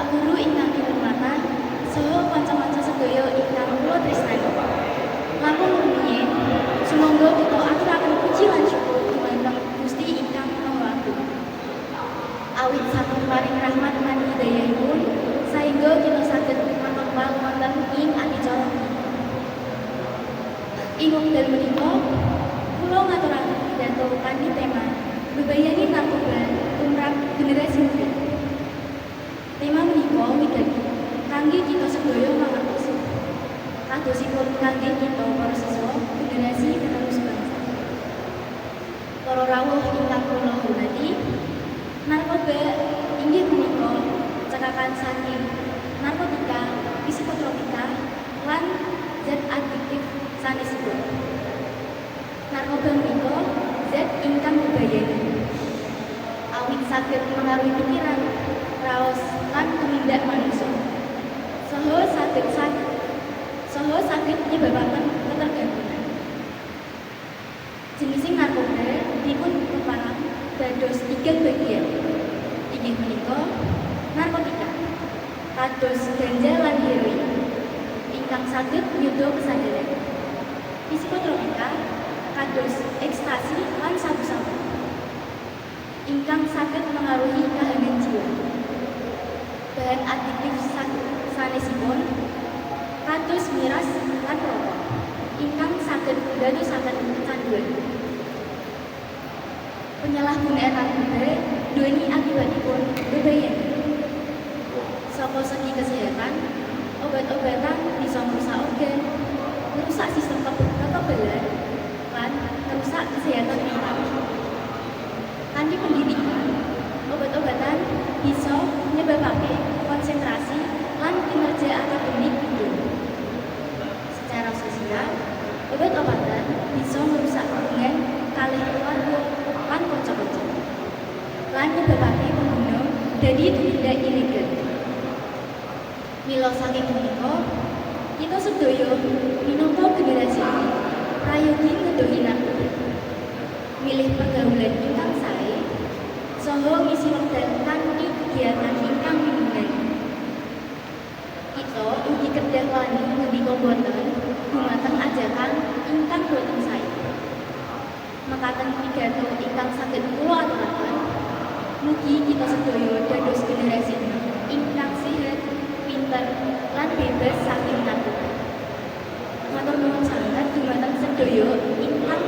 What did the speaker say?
Pak Guru ingkang kinurmatan saha kanca-kanca sedaya ingkang kula tresnani. Langkung rumiyin sumangga kita aturaken puji lan syukur dhumateng Gusti ingkang Maha Agung. Awit sampun paring rahmat lan hidayahipun saengga kita saged manunggal wonten ing adicara ing wekdal menika kula ngaturaken pidato kanthi tema bebayani narkoba tumrap generasi muda. Tema menika wigati kangge kita sedaya mangertos kadosipun kangge kita para siswa generasi penerus bangsa. Para rawuh ingkang kula hormati, narkoba inggih punika cekakan saking narkotika, psikotropika, lan zat adiktif sanesipun. Narkoba menika zat ingkang bebayani, awit saged mengaruhi pikiran, raos, lan tumindak manungsa. Saha saged nyebabaken ketergantungan. Jenising narkoba dipun peparang dados 3 bagian. Inggih punika narkotika, kados ganja lan heroin, ingkang saged nyuda kesadaran. Psikotropika, kados ekstasi lan sabu-sabu, ingkang saged mengaruhi kahanan jiwa. Bahan adiktif sanesipun kados miras lan rokok, ingkang saged ndadosaken kecanduan. Penyalahgunaan narkoba nduwèni akibatipun bebayani. Saka segi kesehatan, obat-obatan bisa merusak organ, merusak sistem kekebalan, lan merusak kesehatan mental. Kanthi pendidikan, obat-obatan bisa menyebabkan konsentrasi lan kinerja akademik turun. Secara sosial, obat-obatan bisa merusak hubungan kalih keluarga lan kanca-kanca, lan nyebabake pengguna dadi tumindak ilegal. Mila saking punika, kita sedaya minangka generasi prayogi ngedohi narkoba, milih pergaulan ingkang sae, saha ngisi wekdal kanthi kegiatan ingkang migunani. Kita ugi kedah wani ngendika boten dhumateng ajakan ingkang boten sae. Mekaten pidato ingkang saged kula aturaken, mugi kita sedaya dados generasi ingkang sehat, pinter, lan bebas saking narkoba. Matur nuwun sanget dhumateng sedaya ingkang